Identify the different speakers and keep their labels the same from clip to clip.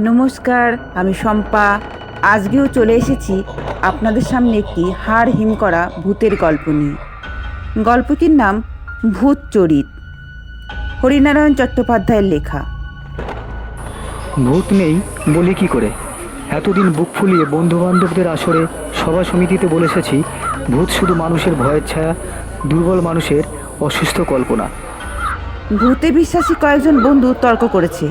Speaker 1: নমস্কার, আমি শম্পা। আজকেও চলে এসেছি আপনাদের সামনে একটি হাড় হিম করা ভূতের গল্প নিয়ে। গল্পটির নাম ভূত চরিত, হরিনারায়ণ চট্টোপাধ্যায়ের লেখা।
Speaker 2: ভূত নেই বলি কি করে? এতদিন বুক ফুলিয়ে বন্ধুবান্ধবদের আসরে সভা সমিতিতে বলে এসেছি, ভূত শুধু মানুষের ভয়ের ছায়া, দুর্বল মানুষের অসুস্থ কল্পনা।
Speaker 1: ভূতে বিশ্বাসী কয়েকজন বন্ধু তর্ক করেছে।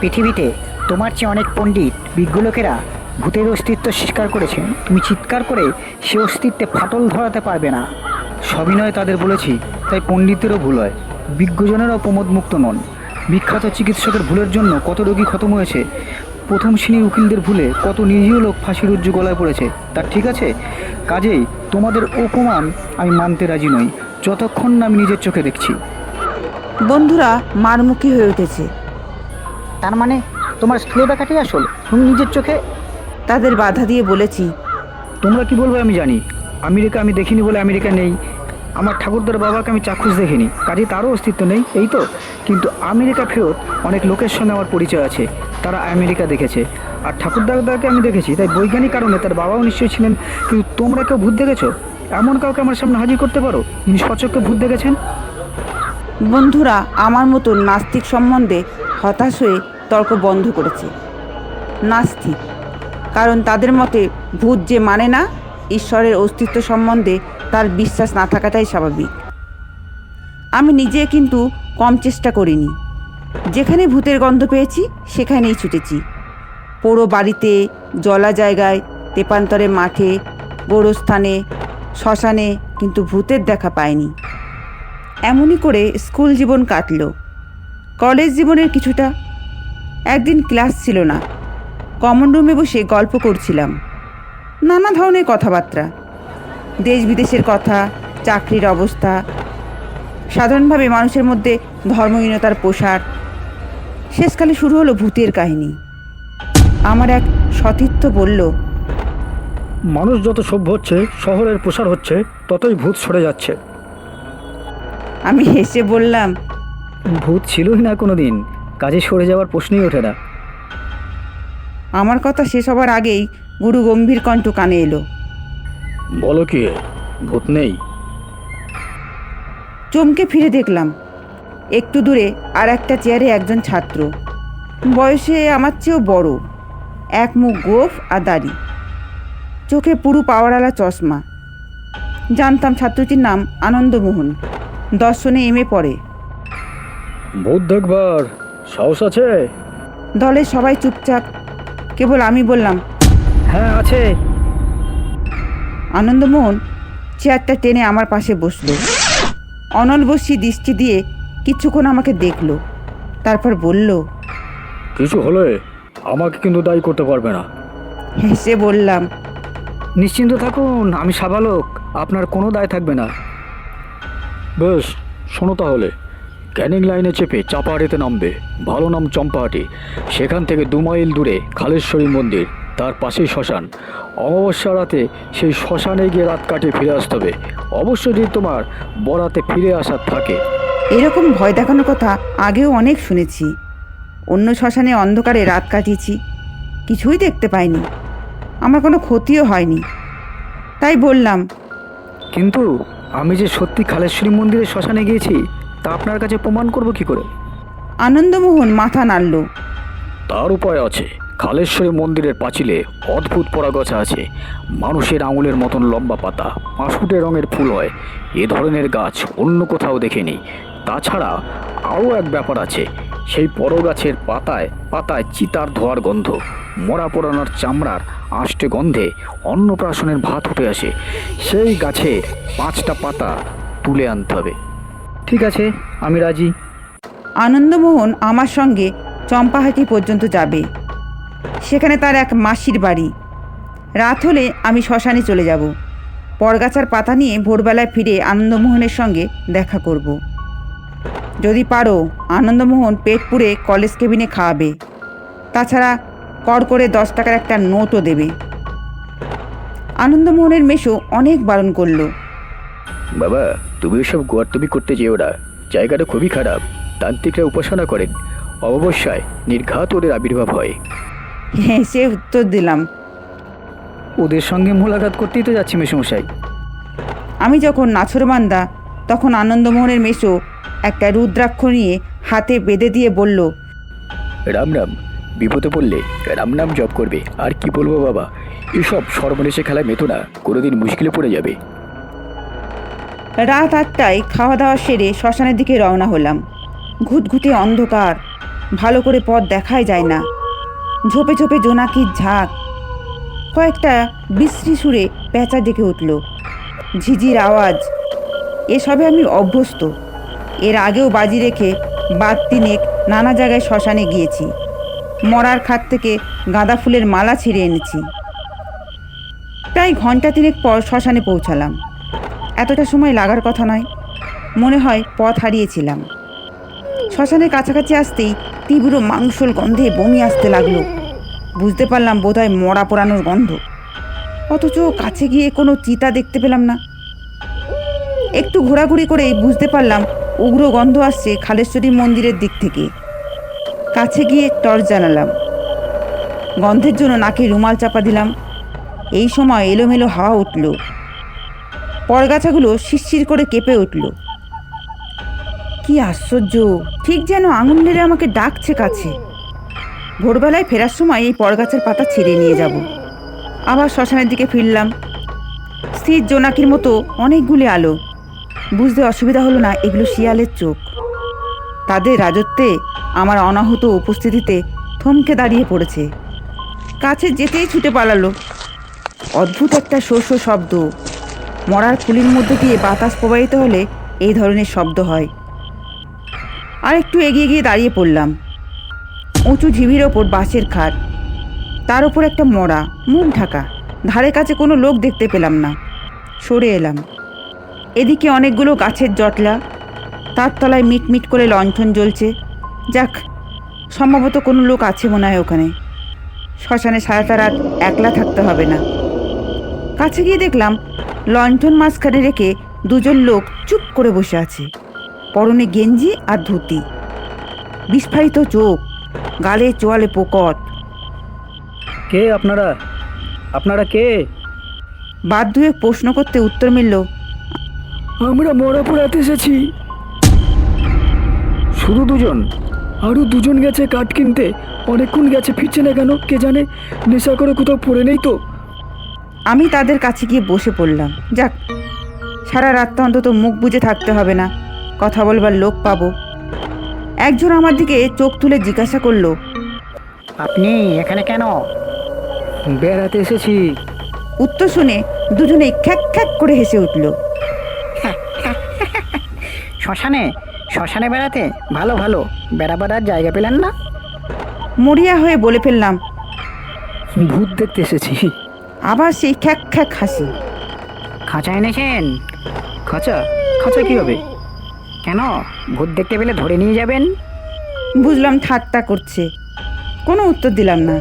Speaker 3: পৃথিবীতে তোমার চেয়ে অনেক পণ্ডিত বিজ্ঞ লোকেরা ভূতের অস্তিত্ব স্বীকার করেছেন। তুমি চিৎকার করে সে অস্তিত্বে ফাটল ধরাতে পারবে না।
Speaker 2: সবিনয় তাদের বলেছি, তাই পণ্ডিতেরও ভুল হয়, বিজ্ঞজনেরও প্রমোদমুক্ত নন। বিখ্যাত চিকিৎসকের ভুলের জন্য কত রোগী খতম হয়েছে, প্রথম শ্রেণীর উকিলদের ভুলে কত নিরীহ লোক ফাঁসির উজ্জু গলায় পড়েছে। তা ঠিক আছে, কাজেই তোমাদের অপমান আমি মানতে রাজি নই, যতক্ষণ না আমি নিজের চোখে দেখছি।
Speaker 1: বন্ধুরা মারমুখী হয়ে উঠেছে।
Speaker 3: তার মানে তোমার স্কুলে দেখাটাই আসল, তুমি নিজের চোখে?
Speaker 1: তাদের বাধা দিয়ে বলেছি,
Speaker 2: তোমরা কি বলবে আমি জানি। আমেরিকা আমি দেখিনি বলে আমেরিকা নেই। আমার ঠাকুরদার বাবাকে আমি চাক্ষুষ দেখিনি, কাজে তারও অস্তিত্ব নেই, এই তো। কিন্তু আমেরিকা ফেরত অনেক লোকের সঙ্গে আমার পরিচয় আছে, তারা আমেরিকা দেখেছে। আর ঠাকুরদাদাকে আমি দেখেছি, তাই বৈজ্ঞানিক কারণে তার বাবাও নিশ্চয়ই ছিলেন। কিন্তু তোমরা কেউ ভূত দেখেছো? এমন কাউকে আমার সামনে হাজির করতে পারো যিনি সচক্ষে ভূত দেখেছেন?
Speaker 1: বন্ধুরা আমার মতো নাস্তিক সম্বন্ধে হতাশ হয়ে তর্ক বন্ধ করেছে। নাস্তিক, কারণ তাদের মতে ভূত যে মানে না, ঈশ্বরের অস্তিত্ব সম্বন্ধে তার বিশ্বাস না থাকাটাই স্বাভাবিক। আমি নিজে কিন্তু কম চেষ্টা করিনি। যেখানে ভূতের গন্ধ পেয়েছি সেখানেই ছুটেছি। পোড়ো বাড়িতে, জলা জায়গায়, তেপান্তরে মাঠে, গোরস্থানে, শ্মশানে, কিন্তু ভূতের দেখা পাইনি। এমনই করে স্কুল জীবন কাটল। কলেজ জীবনের কিছুটা। একদিন ক্লাস ছিল না, কমন রুমে বসে গল্প করছিলাম। নানা ধরনের কথাবার্তা, দেশ বিদেশের কথা, চাকরির অবস্থা, সাধারণভাবে মানুষের মধ্যে ধর্মহীনতার প্রসার। শেষকালে শুরু হলো ভূতের কাহিনী। আমার এক সতীর্থ বলল,
Speaker 2: মানুষ যত সভ্য হচ্ছে, শহরের প্রসার হচ্ছে, ততই ভূত সরে যাচ্ছে।
Speaker 1: আমি হেসে বললাম,
Speaker 2: ভূত ছিলই না কোনো দিন, কাজে সরে যাওয়ার প্রশ্নই ওঠে না।
Speaker 1: আমার কথা শেষ হবার আগেই গুরু গম্ভীর কণ্ঠ কানে এলো।
Speaker 2: বলো কি, ভূত নেই?
Speaker 1: চমকে ফিরে দেখলাম একটু দূরে আর একটা চেয়ারে একজন ছাত্র, বয়সে আমার চেয়েও বড়, এক মুখ গোঁফ আর দাড়ি, চোখে পুরু পাওয়ারওয়ালা চশমা। জানতাম ছাত্রটির নাম আনন্দমোহন, দর্শনে এমএ পড়ে।
Speaker 2: ভূত দেখবার সাহস আছে?
Speaker 1: দলের সবাই চুপচাপ, কেবল আমি বললাম,
Speaker 2: হ্যাঁ আছে।
Speaker 1: আনন্দমোহন চেয়ারটা টেনে আমার পাশে বসলো। অনলবস্যি দৃষ্টি দিয়ে কিছুক্ষণ আমাকে দেখলো, তারপর বলল,
Speaker 2: কিছু হলে আমাকে কিন্তু দায়ী করতে পারবে না।
Speaker 1: হেসে বললাম,
Speaker 2: নিশ্চিন্ত থাকুন, আমি সাবালক, আপনার কোনো দায় থাকবে না। বেশ, শোনো তাহলে। ক্যানিং লাইনে চেপে চাপাহাটিতে নামবে, ভালো নাম চম্পাহাটি। সেখান থেকে 2 মাইল দূরে খালেশ্বরী মন্দির, তার পাশেই শ্মশান। অমাবস্যা রাতে সেই শ্মশানে গিয়ে রাত কাটিয়ে ফিরে আসতে হবে, অবশ্যই যদি তোমার বরাতে ফিরে আসার থাকে।
Speaker 1: এরকম ভয় দেখানোর কথা আগেও অনেক শুনেছি। অন্য শ্মশানে অন্ধকারে রাত কাটিয়েছি, কিছুই দেখতে পাইনি, আমার কোনো ক্ষতিও হয়নি। তাই বললাম,
Speaker 2: কিন্তু আমি যে সত্যি খালেশ্বরী মন্দিরের শ্মশানে গিয়েছি তা আপনার কাছে প্রমাণ করব কি করে?
Speaker 1: আনন্দমোহন মাথা নাড়ল।
Speaker 2: তার উপায় আছে। খালেশ্বরী মন্দিরের পাঁচিলে অদ্ভুত পরাগছা আছে, মানুষের আঙুলের মতন লম্বা পাতা, পাঁশুটে রঙের ফুল হয়। এ ধরনের গাছ অন্য কোথাও দেখিনি। তাছাড়া আরও এক ব্যাপার আছে, সেই পরগাছের পাতায় পাতায় চিতার ধোয়ার গন্ধ, মরা পোড়ানোর চামড়ার আষ্টে গন্ধে অন্নপ্রাশনের ভাত উঠে আসে। সেই গাছের 5টা পাতা তুলে আনতে হবে। ঠিক আছে, আমি রাজি।
Speaker 1: আনন্দমোহন আমার সঙ্গে চম্পাহাটি পর্যন্ত যাবে, সেখানে তার এক মাসির বাড়ি। রাত হলে আমি শ্মশানে চলে যাব, পরগাছার পাতা নিয়ে ভোরবেলায় ফিরে আনন্দমোহনের সঙ্গে দেখা করব। যদি পারো আনন্দমোহন পেট পুড়ে কলেজ কেবিনে খাওয়াবে, তাছাড়া কর করে 10 টাকার একটা নোটও দেবে। আনন্দমোহনের মেশো অনেক বারণ করলো।
Speaker 2: বাবা, তুমি এসব গোয়ার্তবি করতে যেও না, জায়গাটা খুবই খারাপ। তান্ত্রিকরা উপাসনা করেন, অমাবস্যায় নির্ঘাত ওদের আবির্ভাব হয়।
Speaker 1: হেসে উত্তর দিলাম।
Speaker 2: ওদের সঙ্গে মোলাকাত করতেই তো যাচ্ছি মেসমশাই।
Speaker 1: আমি যখন নাছরবান্দা তখন আনন্দমোহনের মেসো একটা রুদ্রাক্ষ নিয়ে হাতে বেঁধে দিয়ে বলল,
Speaker 2: রাম রাম, বিপদে পড়লে রাম নাম জপ করবে। আর কি বলবো বাবা, এসব সর্বনেশে খেলায় মেতো না, কোনোদিন মুশকিলে পড়ে যাবে।
Speaker 1: রাত 8টায় খাওয়া দাওয়া সেরে শ্মশানের দিকে রওনা হলাম। ঘুটঘুটে অন্ধকার, ভালো করে পথ দেখাই যায় না। ঝোপে ঝোপে জোনাকির ঝাঁক। কয়েকটা বিশ্রী সুরে পেঁচা ডেকে উঠল। ঝিঝির আওয়াজ, এসবে আমি অভ্যস্ত। এর আগেও বাজি রেখে বাদ তিনেক নানা জায়গায় শ্মশানে গিয়েছি। মরার খাট থেকে গাঁদা ফুলের মালা ছিঁড়ে এনেছি। প্রায় ঘন্টা তিনেক পর শ্মশানে পৌঁছালাম। এতটা সময় লাগার কথা নয়, মনে হয় পথ হারিয়েছিলাম। শ্মশানের কাছাকাছি আসতেই তীব্র মাংসল গন্ধে বমি আসতে লাগলো। বুঝতে পারলাম বোধহয় মরা পোড়ানোর গন্ধ, অথচ কাছে গিয়ে কোনো চিতা দেখতে পেলাম না। একটু ঘোরাঘুরি করেই বুঝতে পারলাম উগ্র গন্ধ আসছে খালেশ্বরী মন্দিরের দিক থেকে। কাছে গিয়ে টর্চ জ্বালালাম। গন্ধের জন্য নাকে রুমাল চাপা দিলাম। এই সময় এলোমেলো হাওয়া উঠল। পরগাছাগুলো শিরশির করে কেঁপে উঠল। কি আশ্চর্য, ঠিক যেন আঙুল নেড়ে আমাকে ডাকছে কাছে। ভোরবেলায় ফেরার সময় এই পরগাছার পাতা ছিঁড়ে নিয়ে যাব। আবার শ্মশানের দিকে ফিরলাম। স্থির জোনাকির মতো অনেকগুলি আলো। বুঝতে অসুবিধা হলো না এগুলো শিয়ালের চোখ। তাদের রাজত্বে আমার অনাহূত উপস্থিতিতে থমকে দাঁড়িয়ে পড়েছে। কাছে যেতেই ছুটে পালালো। অদ্ভুত একটা শোষ শব্দ। মরার ফুলির মধ্যে দিয়ে বাতাস প্রবাহিত হলে এই ধরনের শব্দ হয়। আর একটু এগিয়ে গিয়ে দাঁড়িয়ে পড়লাম। উঁচু ঢিবির ওপর বাঁশের খাট, তার ওপর একটা মরা, মুখ ঢাকা। ধারে কাছে কোনো লোক দেখতে পেলাম না। সরে এলাম। এদিকে অনেকগুলো গাছের জটলা, তার তলায় মিটমিট করে লণ্ঠন জ্বলছে। যাক, সম্ভবত কোনো লোক আছে মনে হয় ওখানে। শ্মশানে সারাটা রাত একলা থাকতে হবে না। কাছে গিয়ে দেখলাম লণ্ঠন মাঝখানে রেখে দুজন লোক চুপ করে বসে আছে। পরনে গেঞ্জি আর ধুতি, বিস্ফারিত চোখ, গালে চোয়ালে পোকট।
Speaker 2: কে আপনারা? আপনারা কে?
Speaker 1: বাদ দুয়ে প্রশ্ন করতে উত্তর মিলল,
Speaker 2: আমরা মরা পোড়াতে এসেছি। শুধু দুজন? আরও দুজন গেছে কাঠ কিনতে, অনেকক্ষণ গেছে, ফিরছে না কেন কে জানে। নেশা করে কোথাও পড়ে নেই তো?
Speaker 1: আমি তাদের কাছে গিয়ে বসে পড়লাম। যাক, সারা রাতটা অন্তত মুখ বুজে থাকতে হবে না, কথা বলবার লোক পাবো। একজন আমার দিকে চোখ তুলে জিজ্ঞাসা করলো,
Speaker 3: আপনি এখানে কেন?
Speaker 2: বেড়াতে এসেছি।
Speaker 1: উত্তর শুনে দুজনে খ্যাক খ্যাক করে হেসে উঠল।
Speaker 3: শ্মশানে শ্মশানে বেড়াতে? ভালো ভালো, বেড়াবার আর জায়গা পেলেন না?
Speaker 1: মরিয়া হয়ে বলে ফেললাম।
Speaker 2: ভূত দেখতে এসেছি।
Speaker 1: আবার সেই খ্যাক খ্যাক হাসি।
Speaker 3: খাঁচা এনেছেন?
Speaker 2: খাঁচা? খাঁচা কি হবে?
Speaker 3: কেন, ভূত দেখতে পেলে ধরে নিয়ে যাবেন?
Speaker 1: বুঝলাম ঠাট্টা করছে। কোনো উত্তর দিলাম না।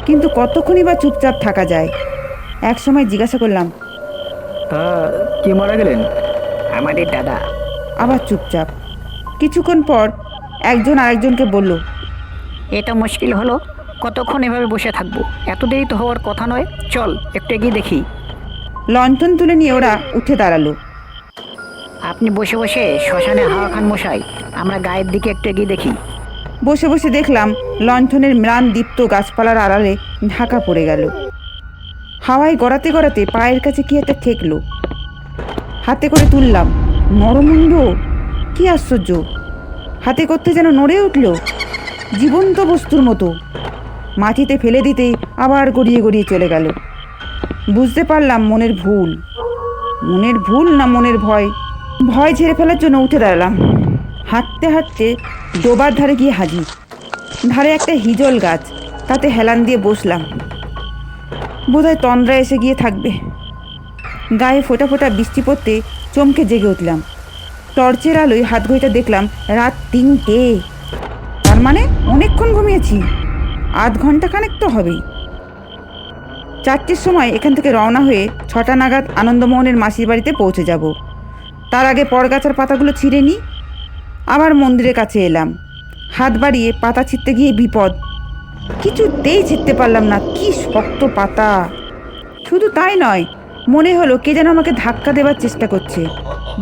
Speaker 1: কিন্তু কতক্ষণই বা চুপচাপ থাকা যায়। এক সময় জিজ্ঞাসা করলাম,
Speaker 2: তা কে মারা গেলেন?
Speaker 3: আমাদের দাদা।
Speaker 1: আবার চুপচাপ। কিছুক্ষণ পর একজন আরেকজনকে বলল,
Speaker 3: এ তো মুশকিল হলো, কতক্ষণ এভাবে বসে থাকবো? এত দেরি তো হওয়ার কথা নয়, চল একটু এগিয়ে দেখি।
Speaker 1: লণ্ঠন তুলে নিয়ে ওরা উঠে দাঁড়ালো।
Speaker 3: আপনি বসে বসে শ্মশানে হাওয়া খান মশাই, আমরা গায়ের দিকে একটু এগিয়ে দেখি।
Speaker 1: বসে বসে দেখলাম লণ্ঠনের ম্লান দীপ্ত গাছপালার আড়ালে ঢাকা পড়ে গেল। হাওয়ায় গড়াতে গড়াতে পায়ের কাছে কি একটা ঠেকলো। হাতে করে তুললাম, নরমুণ্ড। কি আশ্চর্য, হাতে করতে যেন নড়ে উঠল, জীবন্ত বস্তুর মতো। মাটিতে ফেলে দিতেই আবার গড়িয়ে গড়িয়ে চলে গেল। বুঝতে পারলাম মনের ভুল। মনের ভুল না মনের ভয়। ভয় ঝেড়ে ফেলার জন্য উঠে দাঁড়ালাম। হাঁটতে হাঁটতে ডোবার ধারে গিয়ে হাজির। ধারে একটা হিজল গাছ, তাতে হেলান দিয়ে বসলাম। বোধহয় তন্দ্রা এসে গিয়ে থাকবে। গায়ে ফোঁটা ফোঁটা বৃষ্টি পড়তে চমকে জেগে উঠলাম। টর্চের আলোয় হাত ঘড়িটা দেখলাম রাত 3টে। তার মানে অনেকক্ষণ ঘুমিয়েছি, আধ ঘন্টা খানেক তো হবেই। 4টের সময় এখান থেকে রওনা হয়ে 6টা নাগাদ আনন্দমোহনের মাসির বাড়িতে পৌঁছে যাব। তার আগে পরগাছার পাতাগুলো ছিঁড়ে নিই। আবার মন্দিরের কাছে এলাম। হাত বাড়িয়ে পাতা ছিঁড়তে গিয়ে বিপদ। কিছুতেই ছিঁড়তে পারলাম না, কি শক্ত পাতা। শুধু তাই নয়, মনে হলো কে যেন আমাকে ধাক্কা দেবার চেষ্টা করছে,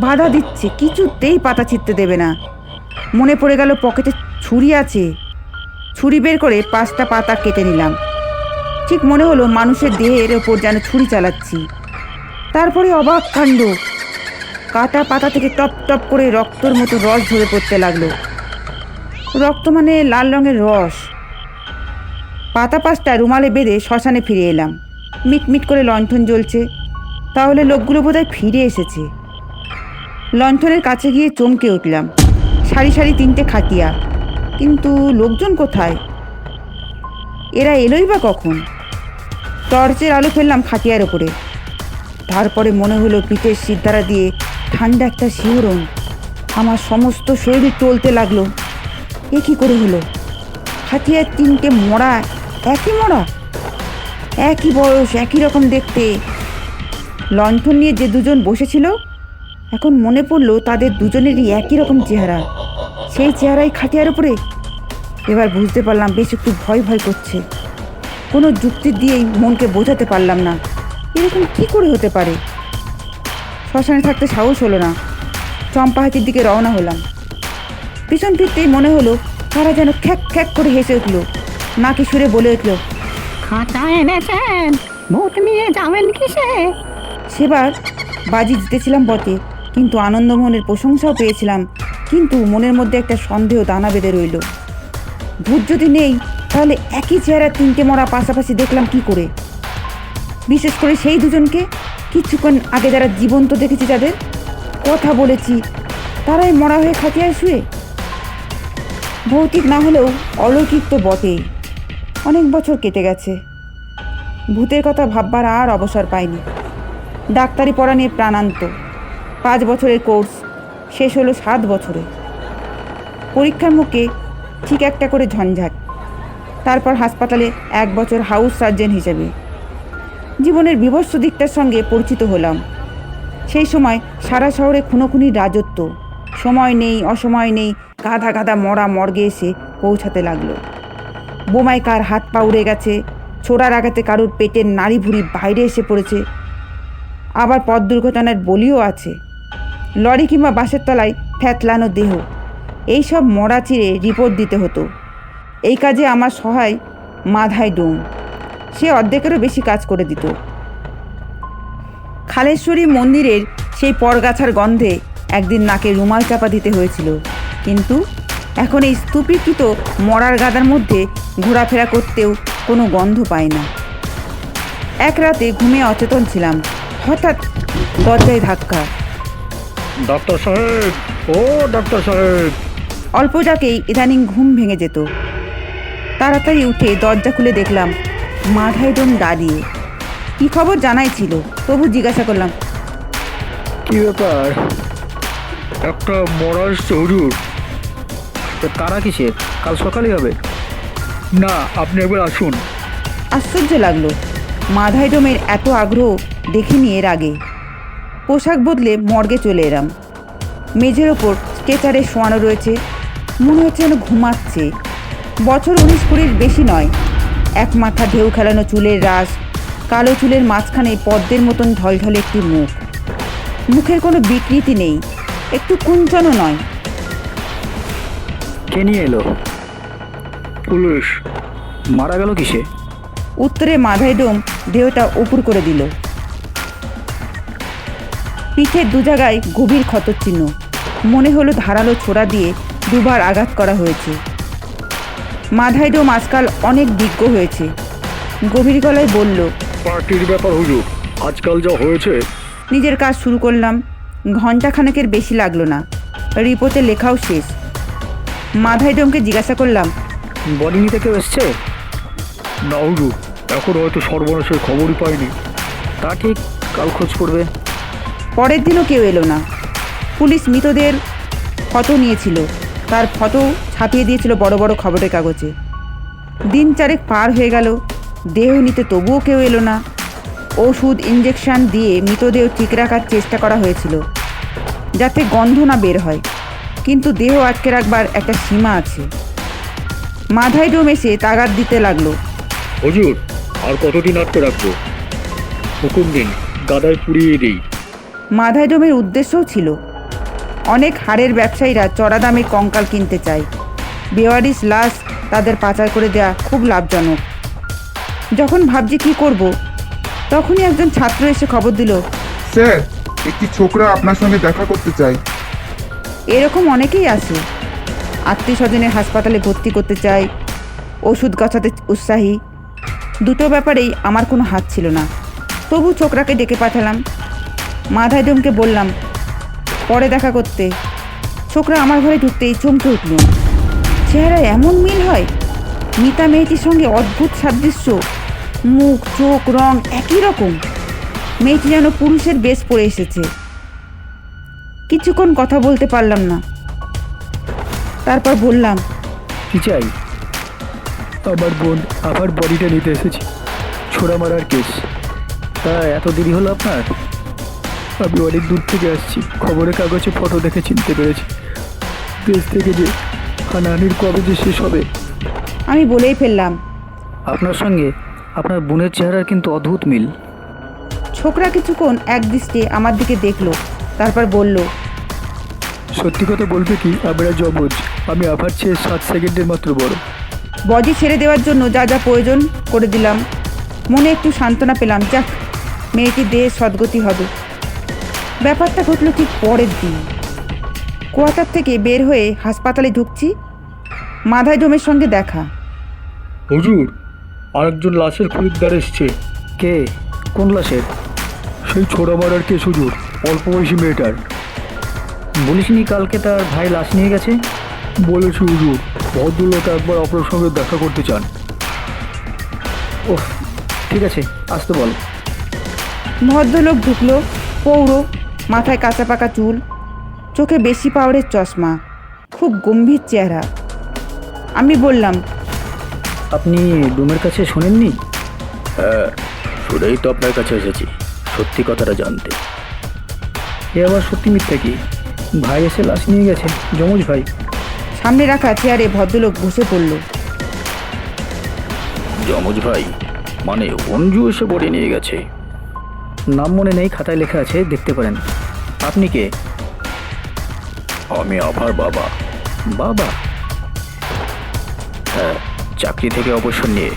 Speaker 1: বাধা দিচ্ছে, কিছুতেই পাতা ছিঁড়তে দেবে না। মনে পড়ে গেল পকেটে ছুরি আছে, ছুরি বের করে 5টা পাতা কেটে নিলাম। ঠিক মনে হলো মানুষের দেহের ওপর যেন ছুরি চালাচ্ছি। তারপরে অবাক কাণ্ড, কাটা পাতা থেকে টপ টপ করে রক্তর মতো রস ঝরে পড়তে লাগলো। রক্ত মানে লাল রঙের রস। পাতা 5টা রুমালে বেঁধে শ্মশানে ফিরে এলাম। মিটমিট করে লণ্ঠন জ্বলছে, তাহলে লোকগুলো বোধহয় ফিরে এসেছে। লণ্ঠনের কাছে গিয়ে চমকে উঠলাম। সারি সারি 3টে খাটিয়া, কিন্তু লোকজন কোথায়? এরা এলোই বা কখন? টর্চের আলো ফেললাম খাটিয়ার ওপরে। তারপরে মনে হলো পিঠের সিদ্ধারা দিয়ে ঠান্ডা একটা শিহরণ, আমার সমস্ত শরীর টলতে লাগলো। এ কী করে হলো? খাটিয়ার 3টে মরা, একই মরা, একই বয়স, একই রকম দেখতে। লণ্ঠন নিয়ে যে দুজন বসেছিল, এখন মনে পড়লো তাদের দুজনেরই একই রকম চেহারা। সেই চেহারাই খাটিয়ার উপরে। এবার বুঝতে পারলাম বেশ একটু ভয় ভয় করছে। কোনো যুক্তি দিয়েই মনকে বোঝাতে পারলাম না এরকম কী করে হতে পারে। শ্মশানে থাকতে সাহস হলো না। চম্পাহাটির দিকে রওনা হলাম। পিছন ফিরতেই মনে হলো তারা যেন খ্যাক খ্যাক করে হেসে উঠলো, নাকি সুরে বলে উঠল,
Speaker 3: খাতা এনেছেন, ভূত নিয়ে যাবেন কিসে?
Speaker 1: সেবার বাজি জিতেছিলাম বটে, কিন্তু আনন্দমোহনের প্রশংসাও পেয়েছিলাম। কিন্তু মনের মধ্যে একটা সন্দেহ দানা বেঁধে রইল। ভূত যদি নেই, তাহলে একই চেহারা 3টে মরা পাশাপাশি দেখলাম কি করে? বিশেষ করে সেই দুজনকে, কিছুক্ষণ আগে যারা জীবন্ত দেখেছি, যাদের কথা বলেছি, তারাই মরা হয়ে খাটিয়ায় শুয়ে। ভৌতিক না হলেও অলৌকিক তো বটেই। অনেক বছর কেটে গেছে, ভূতের কথা ভাববার আর অবসর পাইনি। ডাক্তারি পড়া নিয়ে প্রাণান্ত। 5 বছরের কোর্স শেষ হলো 7 বছরে। পরীক্ষার মুখে ঠিক একটা করে ঝঞ্ঝাট। তারপর হাসপাতালে 1 বছর হাউস সার্জন হিসেবে। জীবনের বিভৎস দিকটার সঙ্গে পরিচিত হলাম। সেই সময় সারা শহরে খুনোখুনির রাজত্ব। সময় নেই, অসময় নেই, গাদা গাদা মরা মর্গে এসে পৌঁছাতে লাগলো। বোমায় কার হাত পা উড়ে গেছে, ছোড়ার আঘাতে কারুর পেটের নাড়ি ভুড়ি বাইরে এসে পড়েছে। আবার পথ দুর্ঘটনার বলিও আছে। লরি কিংবা বাসের তলায় থ্যাতলানো দেহ, এইসব মরা চিরে রিপোর্ট দিতে হতো। এই কাজে আমার সহায় মাধাই ডোম। সে অর্ধেকেরও বেশি কাজ করে দিত। খালেশ্বরী মন্দিরের সেই পরগাছার গন্ধে একদিন নাকে রুমাল চাপা দিতে হয়েছিল। কিন্তু এখন এই স্তূপীকৃত মরার গাদার মধ্যে ঘোরাফেরা করতেও কোনো গন্ধ পাই না। এক রাতে ঘুমিয়ে অচেতন ছিলাম, হঠাৎ দরজায় ধাক্কা।
Speaker 2: ডাক্তার সাহেব, ও ডাক্তার সাহেব।
Speaker 1: অল্প যাকেই ইদানিং ঘুম ভেঙে যেত। তাড়াতাড়ি উঠে দরজা খুলে দেখলাম মাধাই ডোম দাঁড়িয়ে। কী খবর জানাই ছিল, তবু জিজ্ঞাসা করলাম,
Speaker 2: কি ব্যাপার? একটা মরা এসছে হুজুর। তারা কিসের? কাল সকালে হবে না, আপনি একবার আসুন।
Speaker 1: আশ্চর্য লাগলো, মাধাই ডোমের এত আগ্রহ দেখিনি এর আগে। পোশাক বদলে মর্গে চলে এলাম। মেঝের ওপর স্ট্রেচারে শোয়ানো রয়েছে, মনে হচ্ছে যেন ঘুমাচ্ছে। বছর 19-20 বেশি নয়। এক মাথা ঢেউ খেলানো চুলের রাশ, কালো চুলের মাঝখানে পদ্মের মতন ঢলঢলে একটি মুখ। মুখের কোনো বিকৃতি নেই, একটু কুঞ্চনও নয়।
Speaker 2: কে নিয়ে এলো? পুলিশ। মারা গেল কিসে?
Speaker 1: উত্তরে মাধাই ডোম দেহটা উপুর করে দিল। পিঠের 2 জায়গায় গভীর ক্ষতচিহ্ন। মনে হলো ধারালো ছোরা দিয়ে 2বার আঘাত করা হয়েছে। মাধাই ডোম আজকাল অনেক বিজ্ঞ হয়েছে। গভীর গলায় বলল,
Speaker 2: পার্টির ব্যাপার হুজুর, আজকাল যা হয়েছে।
Speaker 1: নিজের কাজ শুরু করলাম। ঘণ্টাখানেকের বেশি লাগলো না, রিপোর্টে লেখাও শেষ। মাধাই ডোমকে জিজ্ঞাসা করলাম,
Speaker 2: বডি নিতে কেউ এসছে? না হুজুর, এখন হয়তো সর্বনাশের খবরই পাইনি। তা ঠিক, কাল খোঁজ করবে।
Speaker 1: পরের দিনও কেউ এলো না। পুলিশ মৃতদেহের ফটো নিয়েছিল, তার ফটো ছাপিয়ে দিয়েছিল বড় বড় খবরের কাগজে। দিন 4 পার হয়ে গেল, দেহ নিতে তবুও কেউ এলো না। ওষুধ ইঞ্জেকশন দিয়ে মৃতদেহ ঠিক রাখার চেষ্টা করা হয়েছিল, যাতে গন্ধ না বের হয়, কিন্তু দেহ আটকে রাখবার একটা সীমা আছে। মাথায় ডোম এসে তাগাদ দিতে লাগলো।
Speaker 2: হুজুর, আর কতদিন আটকে রাখবো? হুকুম দিন, গাদায় পুড়িয়ে দিই।
Speaker 1: মাথায় ডোমের উদ্দেশ্যও ছিল, অনেক হাড়ের ব্যবসায়ীরা চড়া দামে কঙ্কাল কিনতে চায়। বেওয়ারিশ লাশ তাদের পাচার করে দেয়া খুব লাভজনক। যখন ভাবছি কি করব, তখনই একজন ছাত্র এসে খবর দিল,
Speaker 4: স্যার, একটি ছোকরা আপনার সঙ্গে দেখা করতে চায়।
Speaker 1: এরকম অনেকেই আসে, আত্মীয় স্বজনের হাসপাতালে ভর্তি করতে চায়, ওষুধ গাছাতে উৎসাহী। দুটো ব্যাপারেই আমার কোনো হাত ছিল না, তবু ছোকরাকে ডেকে পাঠালাম। মাথায় ডোমকে বললাম পরে দেখা করতে। ছোকরা আমার ঘরে ঢুকতেই চমকে উঠল। চেহারা এমন মিল হয়, মিতা মেয়েটির সঙ্গে অদ্ভুত সাদৃশ্য, মুখ চোখ রং একই রকম। মেয়েটি যেন পুরুষের বেশ পরে এসেছে। কিছুক্ষণ কথা বলতে পারলাম না, তারপর বললাম,
Speaker 2: কি চাই? আমার বোন আবার বডিটা নিতে এসেছি, ছোড়া মারার কেস। তা এত দেরি হলো আপনার? আমি অনেক দূর থেকে আসছি, খবরের কাগজে ফটো দেখে চিনতে পেরেছি। দেশ থেকে যে হানাহানির কবে যে শেষ হবে।
Speaker 1: আমি বলেই ফেললাম।
Speaker 2: আপনার সঙ্গে আপনার বোনের চেহারার কিন্তু অদ্ভুত মিল।
Speaker 1: ছোকরা কিছুক্ষণ এক দৃষ্টে আমার দিকে দেখলো, তারপর বলল,
Speaker 2: সত্যি কথা বলবে কি, আমরা জমজ। আমি আবার চেয়ে 7 সেকেন্ডের মাত্র বড়।
Speaker 1: বডি ছেড়ে দেওয়ার জন্য যা যা প্রয়োজন করে দিলাম। মনে একটু সান্ত্বনা পেলাম, যাক মেয়েটির দেহে সদ্গতি হবে। ব্যাপারটা ঘটল ঠিক পরের দিন। কোয়ার্টার থেকে বের হয়ে হাসপাতালে ঢুকছি, মাথায় ডোমের সঙ্গে দেখা।
Speaker 2: হুজুর, আরেকজন লাশের খরিদ্দার এসছে। কে? কোন লাশের? সেই ছোড়া মারার কেস হুজুর, অল্প বয়সী মেয়েটার। বলিসনি কালকে তার ভাই লাশ নিয়ে গেছে? বলেছি হুজুর, ভদ্রলোক একবার আপনার সঙ্গে দেখা করতে চান। ওহ, ঠিক আছে, আসতে বল।
Speaker 1: ভদ্রলোক ঢুকলো, পৌর, মাথায় কাঁচা পাকা চুল, চোখে বেশি পাওয়ারের চশমা, খুব গম্ভীর চেহারা। আমি বললাম,
Speaker 2: আপনি ডোমের কাছে শোনেননি? হ্যাঁ, শুনেই তো আপনার কাছে এসেছি, সত্যি কথাটা জানতে। এ আবার সত্যি মিথ্যা কি? ভাই এসে লাশ নিয়ে গেছে, যমজ ভাই।
Speaker 1: সামনে রাখা চেয়ারে ভদ্রলোক বসে পড়ল।
Speaker 2: যমজ ভাই মানে অঞ্জু এসে বডি নিয়ে গেছে। নাম মনে নেই, খাতায় লেখা আছে, দেখতে পারেন। আপনি কে? আমি আভার বাবা। বাবা? হ্যাঁ, চাকরি থেকে অবসর নিয়ে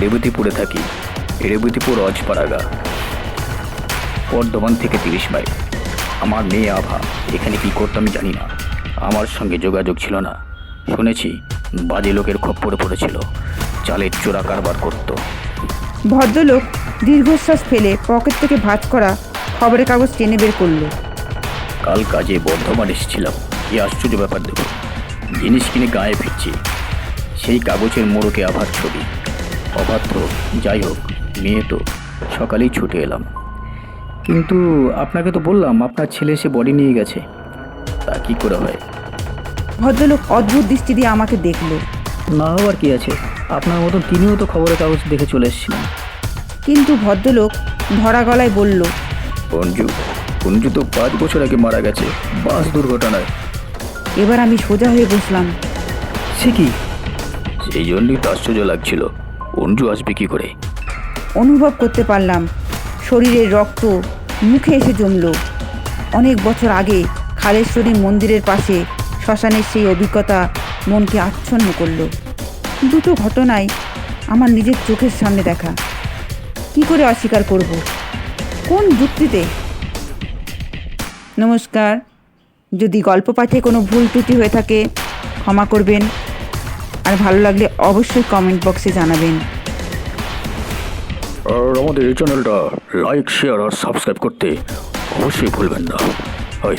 Speaker 2: রেবতীপুরে থাকি। রেবতীপুর অজপাড়াগা, বর্ধমান থেকে 30 মাইল। আমার মেয়ে আভা এখানে কি করতো আমি জানি না, আমার সঙ্গে যোগাযোগ ছিল না। শুনেছি বাজে লোকের খপ্পরে পড়েছিল, চালের চোরা কারবার করত।
Speaker 1: ভদ্রলোক দীর্ঘশ্বাস ফেলে পকেট থেকে ভাঁজ করা খবরের কাগজ টেনে বের করলো।
Speaker 2: কাল কাজে বর্ধমান এসেছিলাম, কি আশ্চর্য ব্যাপার দেখুন, জিনিস কিনে গায়ে ফিরছি, সেই কাগজের মোড়কে আভার ছবি। অবাধ্য, যাই হোক, মেয়ে তো, সকালেই ছুটে এলাম। কিন্তু আপনাকে তো বললাম আপনার ছেলে এসে বডি নিয়ে গেছে, তা কি করে হয়?
Speaker 1: ভদ্রলোক অদ্ভুত দৃষ্টি দিয়ে আমাকে দেখলো।
Speaker 2: না হওয়ার কি আছে, আপনার মতন তিনিও তো খবরের কাগজ দেখে চলে এসেছিলেন।
Speaker 1: কিন্তু ভদ্রলোক ধরা গলায় বলল,
Speaker 2: অঞ্জু অঞ্জু তো 5 বছর আগে মারা গেছে, বাস দুর্ঘটনায়।
Speaker 1: এবার আমি সোজা হয়ে বসলাম।
Speaker 2: সে কি? সেই জন্যই তো আশ্চর্য লাগছিল, অঞ্জু আসবে কি করে।
Speaker 1: অনুভব করতে পারলাম শরীরের রক্ত মুখে এসে জমল। অনেক বছর আগে খালেশ্বরী মন্দিরের পাশে শ্মশানের সেই অভিজ্ঞতা মনকে আচ্ছন্ন করলো। দুটো ঘটনাই আমার নিজের চোখের সামনে দেখা, কি করে অস্বীকার করব? কোন যুক্তিতে? নমস্কার, যদি গল্প পাঠে কোনো ভুল ত্রুটি হয়ে থাকে ক্ষমা করবেন, আর ভালো লাগলে অবশ্যই কমেন্ট বক্সে জানাবেন।
Speaker 2: আর আমাদের এই চ্যানেলটা লাইক, শেয়ার আর সাবস্ক্রাইব করতে অবশ্যই ভুলবেন না। হয়।